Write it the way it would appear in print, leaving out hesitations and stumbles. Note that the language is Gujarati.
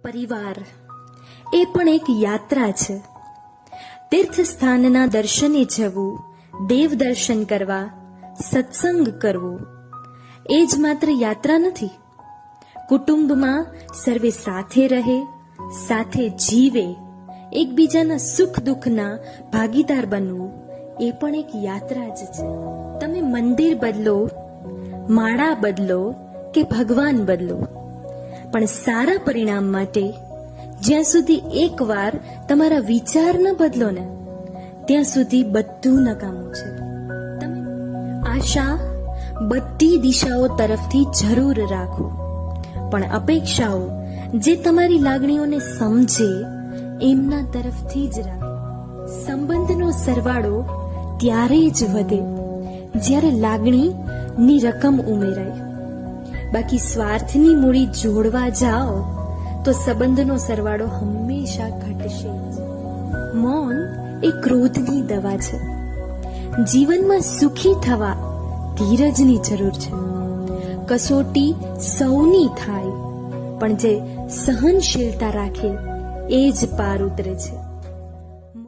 પરિવાર એ પણ એક યાત્રા છે. તીર્થ સ્થાનના દર્શને જવું, દેવ દર્શન કરવા, સત્સંગ કરવો એ જ માત્ર યાત્રા નથી. કુટુંબમાં સર્વે સાથે રહે, સાથે જીવે, એકબીજાના સુખ દુઃખના ભાગીદાર બનવું એ પણ એક યાત્રા જ છે. તમે મંદિર બદલો, માળા બદલો કે ભગવાન બદલો, પણ સારા પરિણામ માટે જ્યાં સુધી એકવાર તમારા વિચાર ન બદલો ને ત્યાં સુધી બધું નકામું છે. તમે આશા બધી દિશાઓ તરફથી જરૂર રાખો, પણ અપેક્ષાઓ જે તમારી લાગણીઓને સમજે એમના તરફથી જ રાખો. સંબંધનો સરવાળો ત્યારે જ વધે જ્યારે લાગણીની રકમ ઉમેરાય. બાકી સ્વાર્થની મૂડી જોડવા જાઓ તો સંબંધનો સરવાળો હંમેશા ઘટશે જ. મૌન એ ક્રોધની દવા છે. જીવનમાં સુખી થવા ધીરજની જરૂર છે. કસોટી સૌની થાય, પણ જે સહનશીલતા રાખે એ જ પાર ઉતરે છે.